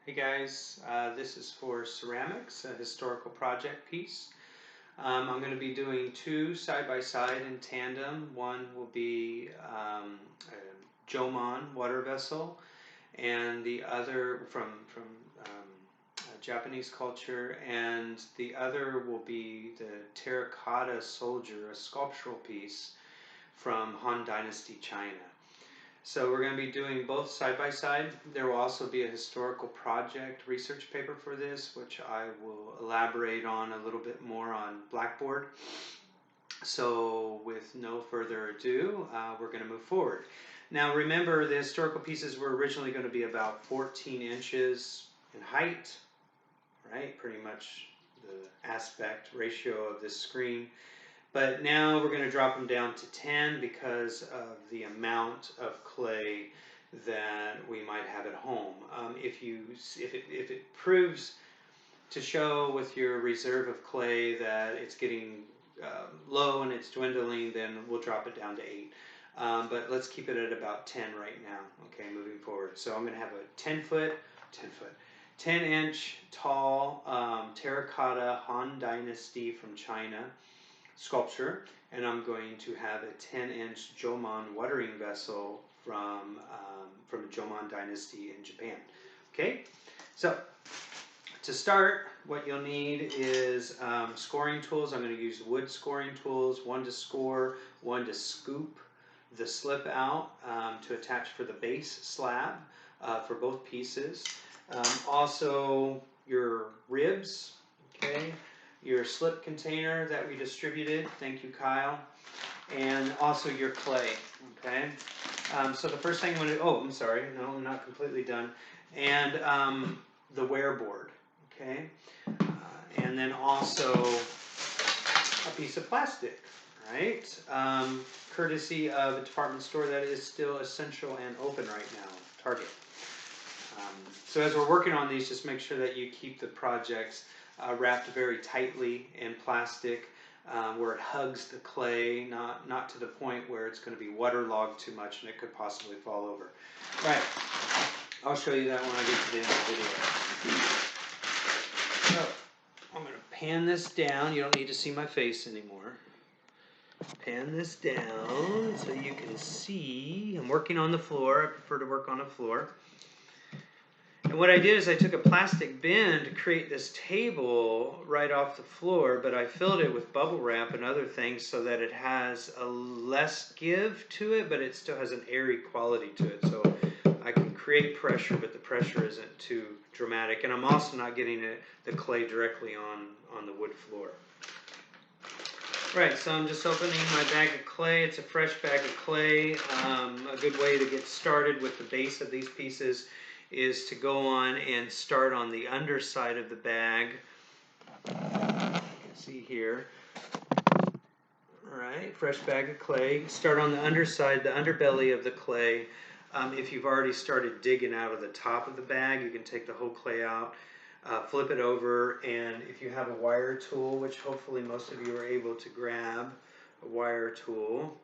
Hey guys, this is for ceramics, a historical project piece. I'm going to be doing two side by side in tandem. One will be a Jomon water vessel, and the other from Japanese culture, and the other will be the terracotta soldier, a sculptural piece from Han Dynasty China. So we're going to be doing both side by side. There will also be a historical project research paper for this, which I will elaborate on a little bit more on Blackboard. So with no further ado, we're going to move forward. Now remember, the historical pieces were originally going to be about 14 inches in height, right? Pretty much the aspect ratio of this screen. But now we're going to drop them down to 10 because of the amount of clay that we might have at home. If it proves to show with your reserve of clay that it's getting low and it's dwindling, then we'll drop it down to 8. But let's keep it at about 10 right now. Okay, moving forward. So I'm going to have a 10 inch tall terracotta Han Dynasty from China sculpture, and I'm going to have a 10-inch Jomon watering vessel from the Jomon Dynasty in Japan. Okay, so to start, what you'll need is scoring tools. I'm going to use wood scoring tools, one to score, one to scoop the slip out to attach for the base slab for both pieces. Also, your ribs, okay, your slip container that we distributed, thank you Kyle, and also your clay, okay. So the first thing I'm going to, I'm sorry, no, I'm not completely done, and the wear board, okay, and then also a piece of plastic, right, courtesy of a department store that is still essential and open right now, Target. So as we're working on these, just make sure that you keep the projects wrapped very tightly in plastic where it hugs the clay, not to the point where it's going to be waterlogged too much and it could possibly fall over. Right, I'll show you that when I get to the end of the video. So I'm going to pan this down. You don't need to see my face anymore. Pan this down so you can see. I'm working on the floor. I prefer to work on the floor. And what I did is I took a plastic bin to create this table right off the floor, but I filled it with bubble wrap and other things so that it has a less give to it, but it still has an airy quality to it. So I can create pressure, but the pressure isn't too dramatic. And I'm also not getting the clay directly on the wood floor. Right, so I'm just opening my bag of clay. It's a fresh bag of clay. A good way to get started with the base of these pieces is to go on and start on the underside of the bag. You can see here. Alright, fresh bag of clay. Start on the underside, the underbelly of the clay. If you've already started digging out of the top of the bag, you can take the whole clay out, flip it over, and if you have a wire tool, which hopefully most of you are able to grab, a wire tool,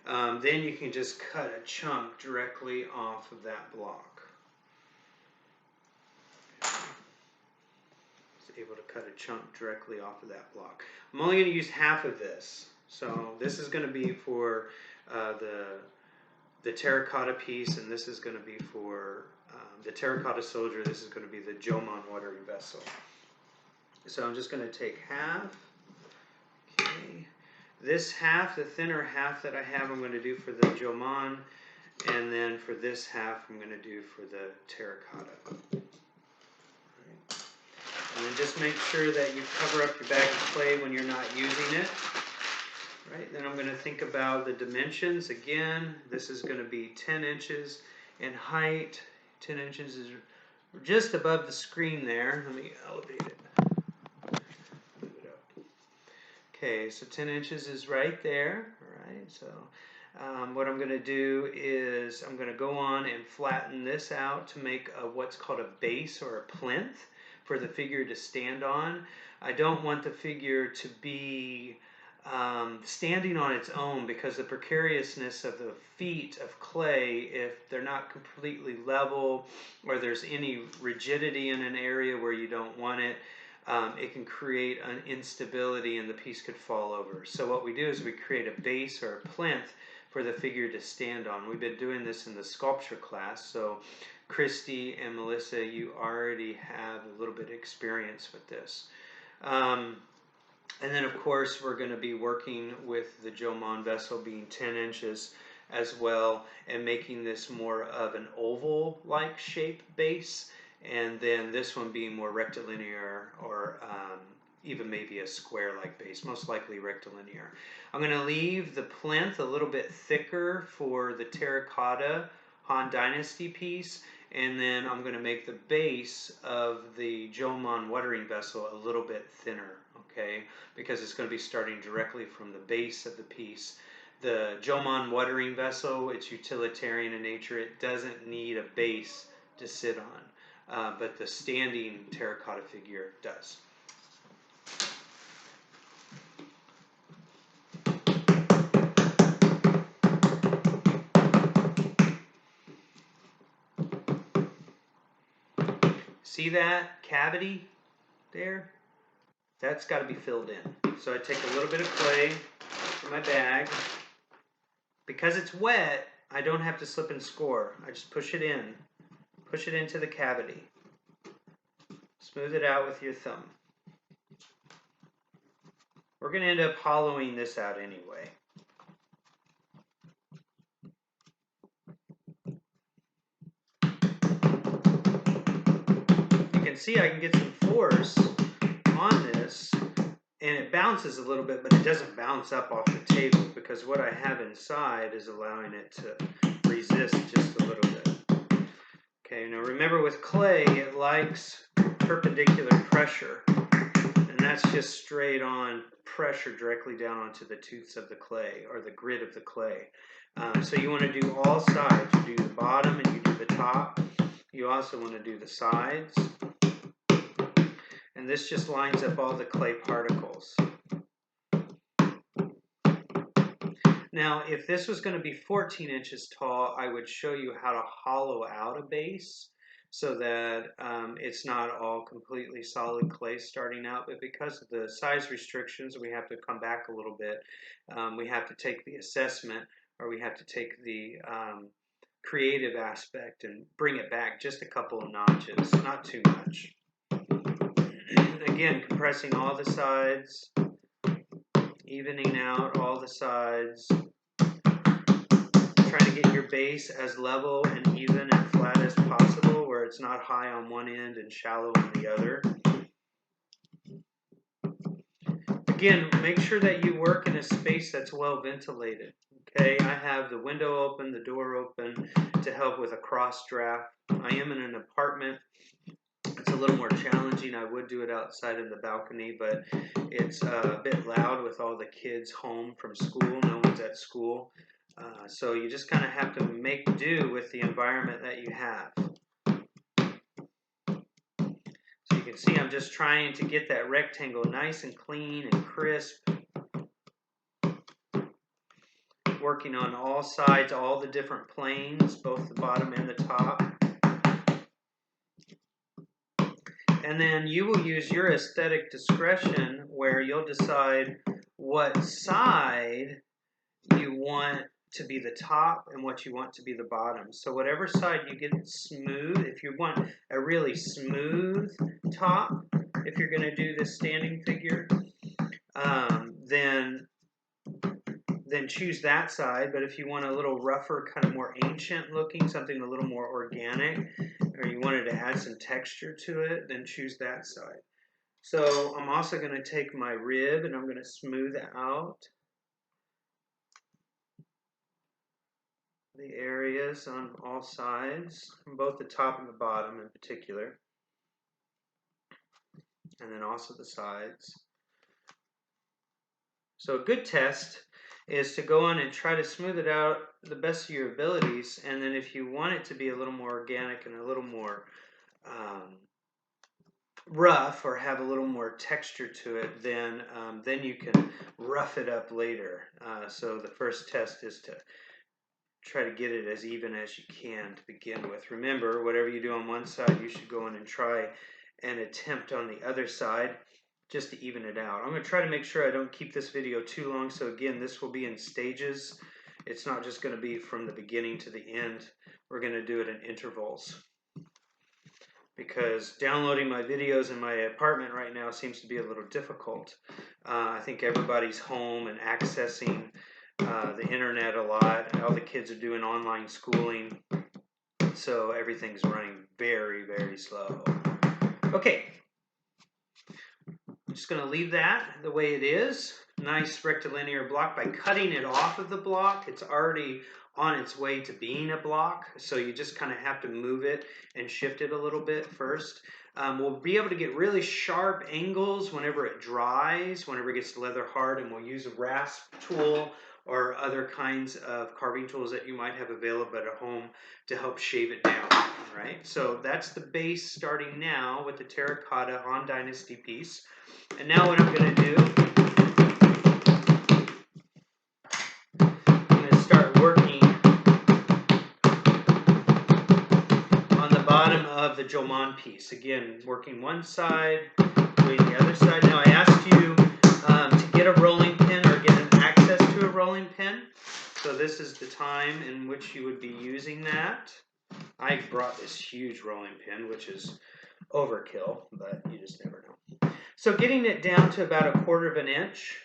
then you can just cut a chunk directly off of that block. Able to cut a chunk directly off of that block. I'm only going to use half of this. So this is going to be for the terracotta piece, and this is going to be for the terracotta soldier. This is going to be the Jomon watering vessel. So I'm just going to take half. Okay. This half, the thinner half that I have, I'm going to do for the Jomon, and then for this half, I'm going to do for the terracotta. And then just make sure that you cover up your bag of clay when you're not using it. Right, then I'm going to think about the dimensions. Again, this is going to be 10 inches in height. 10 inches is just above the screen there. Let me elevate it. Move it up. Okay, so 10 inches is right there. All right, so what I'm going to do is I'm going to go on and flatten this out to make what's called a base or a plinth for the figure to stand on. I don't want the figure to be standing on its own, because the precariousness of the feet of clay, if they're not completely level or there's any rigidity in an area where you don't want it, it can create an instability and the piece could fall over. So what we do is we create a base or a plinth for the figure to stand on. We've been doing this in the sculpture class, so Christy and Melissa, you already have a little bit of experience with this. And then of course we're going to be working with the Jomon vessel being 10 inches as well, and making this more of an oval like shape base, and then this one being more rectilinear, or even maybe a square like base, most likely rectilinear. I'm going to leave the plinth a little bit thicker for the terracotta Han Dynasty piece, and then I'm going to make the base of the Jomon watering vessel a little bit thinner, okay, because it's going to be starting directly from the base of the piece. The Jomon watering vessel, it's utilitarian in nature. It doesn't need a base to sit on, but the standing terracotta figure does. See that cavity there? That's got to be filled in. So I take a little bit of clay from my bag. Because it's wet, I don't have to slip and score. I just push it into the cavity. Smooth it out with your thumb. We're going to end up hollowing this out anyway. You can see I can get some force on this, and it bounces a little bit, but it doesn't bounce up off the table because what I have inside is allowing it to resist just a little bit. Okay, now remember with clay, it likes perpendicular pressure, and that's just straight on pressure directly down onto the tooths of the clay, or the grit of the clay. So you want to do all sides. You do the bottom and you do the top. You also want to do the sides. And this just lines up all the clay particles. Now, if this was going to be 14 inches tall, I would show you how to hollow out a base so that it's not all completely solid clay starting out. But because of the size restrictions, we have to come back a little bit. We have to take the assessment, or we have to take the creative aspect and bring it back just a couple of notches, not too much. Again, compressing all the sides, evening out all the sides, trying to get your base as level and even and flat as possible, where it's not high on one end and shallow on the other. Again, make sure that you work in a space that's well ventilated. Okay, I have the window open, the door open to help with a cross draft. I am in an apartment. It's a little more challenging. I would do it outside in the balcony, but it's a bit loud with all the kids home from school. No one's at school. So you just kind of have to make do with the environment that you have. So you can see I'm just trying to get that rectangle nice and clean and crisp. Working on all sides, all the different planes, both the bottom and the top. And then you will use your aesthetic discretion where you'll decide what side you want to be the top and what you want to be the bottom. So whatever side you get smooth, if you want a really smooth top, if you're going to do this standing figure, then choose that side. But if you want a little rougher, kind of more ancient looking, something a little more organic, or you wanted to add some texture to it, then choose that side. So I'm also going to take my rib and I'm going to smooth out the areas on all sides, both the top and the bottom in particular, and then also the sides. So a good test is to go on and try to smooth it out the best of your abilities, and then if you want it to be a little more organic and a little more rough or have a little more texture to it, then you can rough it up later. So the first test is to try to get it as even as you can to begin with. Remember, whatever you do on one side, you should go in and try and attempt on the other side just to even it out. I'm going to try to make sure I don't keep this video too long. So again, this will be in stages. It's not just going to be from the beginning to the end. We're going to do it in intervals, because downloading my videos in my apartment right now seems to be a little difficult. I think everybody's home and accessing the internet a lot. All the kids are doing online schooling, so everything's running very, very slow. Okay, I'm just going to leave that the way it is. Nice rectilinear block. By cutting it off of the block, it's already on its way to being a block, so you just kind of have to move it and shift it a little bit first. We'll be able to get really sharp angles whenever it dries, whenever it gets leather hard, and we'll use a rasp tool or other kinds of carving tools that you might have available at home to help shave it down. All right, so that's the base starting now with the terracotta Han Dynasty piece. And now what I'm going to do, I'm going to start working on the bottom of the Jomon piece. Again, working one side, doing the other side. Now I asked you to get a rolling pin or get an access to a rolling pin. So this is the time in which you would be using that. I brought this huge rolling pin, which is overkill, but you just never know. So getting it down to about 1/4 of an inch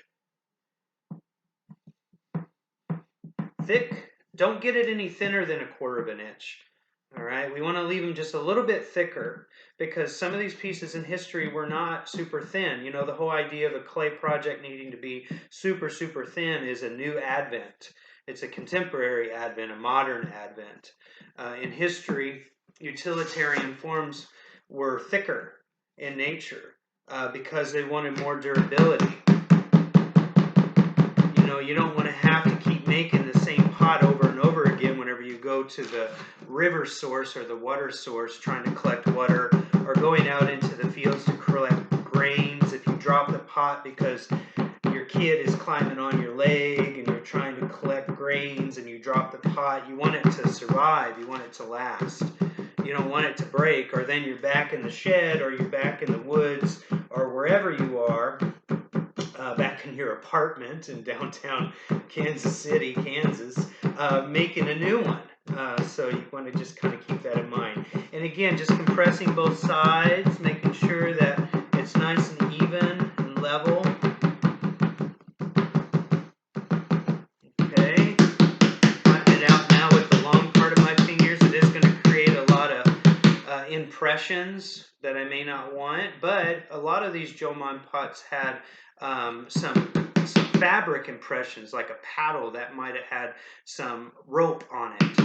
thick. Don't get it any thinner than 1/4 of an inch. All right, we want to leave them just a little bit thicker, because some of these pieces in history were not super thin. You know, the whole idea of a clay project needing to be super, super thin is a new advent. It's a contemporary advent, a modern advent. In history, utilitarian forms were thicker in nature because they wanted more durability. You know, you don't want to have to keep making the same pot over and over again whenever you go to the river source or the water source trying to collect water, or going out into the fields to collect grains. If you drop the pot because your kid is climbing on your leg and you're trying to collect grains and you drop the pot, you want it to survive, you want it to last. You don't want it to break, or then you're back in the shed, or you're back in the woods, or wherever you are, back in your apartment in downtown Kansas City, Kansas, making a new one. So you want to just kind of keep that in mind. And again, just compressing both sides, making sure that it's nice and even and level. Okay, cutting it out now with the long part of my fingers. It is going to create a lot of impressions that I may not want, but a lot of these Jomon pots had some fabric impressions, like a paddle that might have had some rope on it,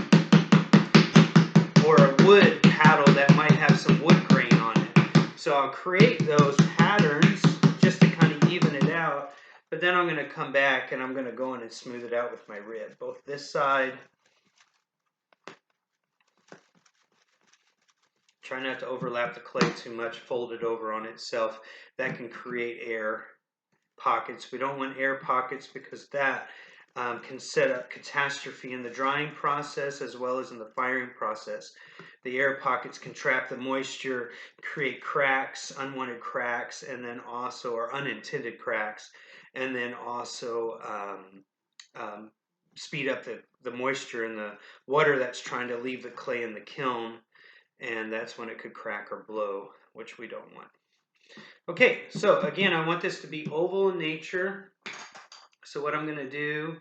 or a wood paddle that might have some wood grain on it. So I'll create those patterns just to kind of even it out, but then I'm going to come back and I'm going to go in and smooth it out with my rib, both this side. Try not to overlap the clay too much, fold it over on itself. That can create air pockets. We don't want air pockets, because that can set up catastrophe in the drying process as well as in the firing process. The air pockets can trap the moisture, create cracks, unwanted cracks, and then also, or unintended cracks, and then also speed up the moisture in the water that's trying to leave the clay in the kiln, and that's when it could crack or blow, which we don't want. Okay, so again, I want this to be oval in nature. So what I'm going to do,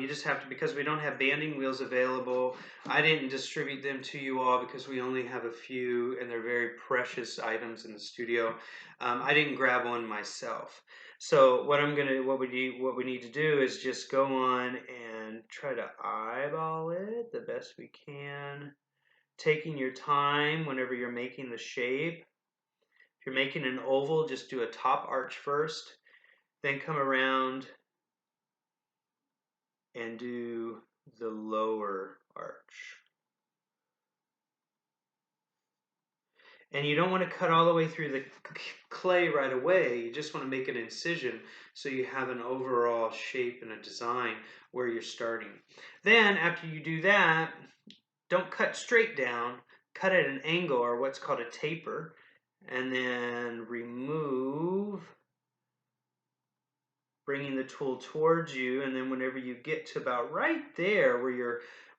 you just have to, because we don't have banding wheels available, I didn't distribute them to you all because we only have a few and they're very precious items in the studio. I didn't grab one myself. So what we need to do is just go on and try to eyeball it the best we can, taking your time whenever you're making the shape. If you're making an oval, just do a top arch first, then come around and do the lower arch. And you don't want to cut all the way through the clay right away. You just want to make an incision so you have an overall shape and a design where you're starting. Then after you do that, don't cut straight down, cut at an angle or what's called a taper, and then remove, bringing the tool towards you, and then whenever you get to about right there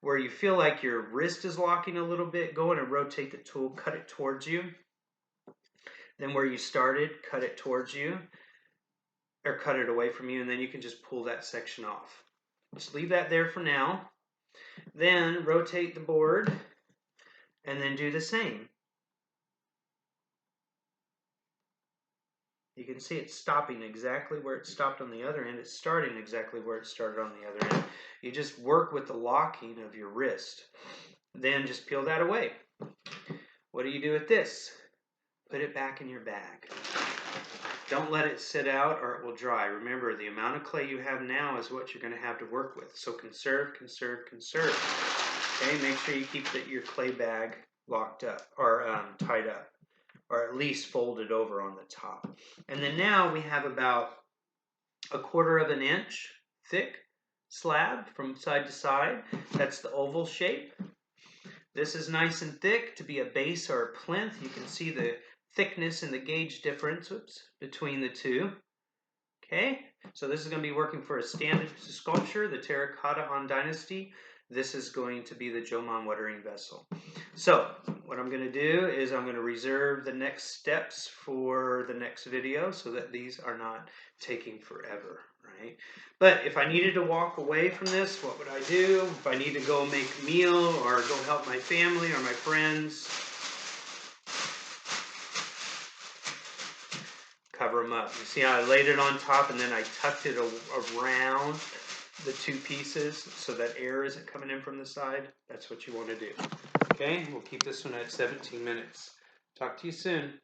where you feel like your wrist is locking a little bit, go in and rotate the tool, cut it towards you. Then where you started, cut it towards you, or cut it away from you, and then you can just pull that section off. Just leave that there for now. Then rotate the board, and then do the same. You can see it's stopping exactly where it stopped on the other end. It's starting exactly where it started on the other end. You just work with the locking of your wrist. Then just peel that away. What do you do with this? Put it back in your bag. Don't let it sit out or it will dry. Remember, the amount of clay you have now is what you're going to have to work with. So conserve, conserve, conserve. Okay, make sure you keep your clay bag locked up or tied up, or at least folded over on the top. And then now we have about 1/4 of an inch thick slab from side to side. That's the oval shape. This is nice and thick to be a base or a plinth. You can see the thickness and the gauge difference between the two. Okay, so this is going to be working for a standard sculpture, the Terracotta Han Dynasty. This is going to be the Jomon watering vessel. So what I'm going to do is I'm going to reserve the next steps for the next video so that these are not taking forever, right? But if I needed to walk away from this, what would I do? If I need to go make a meal or go help my family or my friends, cover them up. You see how I laid it on top and then I tucked it around the two pieces so that air isn't coming in from the side? That's what you want to do. Okay, we'll keep this one at 17 minutes. Talk to you soon.